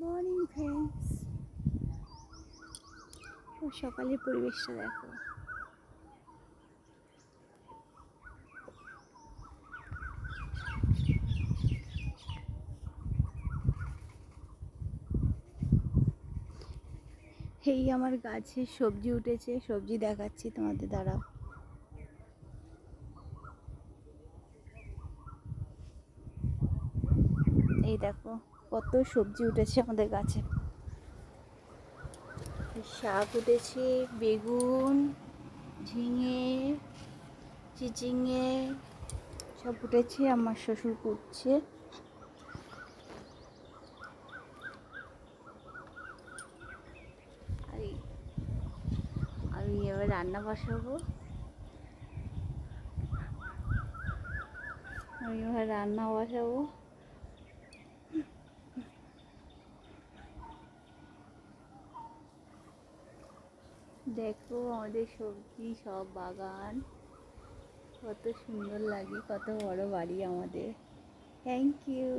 Morning friends, সকালের পরিবেশটা দেখো। এই আমার গাছে সবজি উঠেছে, সবজি দেখাচ্ছি তোমাদের, দাঁড়াও। এই দেখো কত সবজি উঠেছে আমাদের গাছে। শাক উঠেছে, বেগুন, ঝিঙে, চিচিঙে সব উঠেছে। আমার শ্বশুর করছে। আমি এবার রান্না বসাবো। দেখো আমাদের সবজি সব বাগান, কত সুন্দর লাগে, কত বড় বাড়ি আমাদের। Thank you.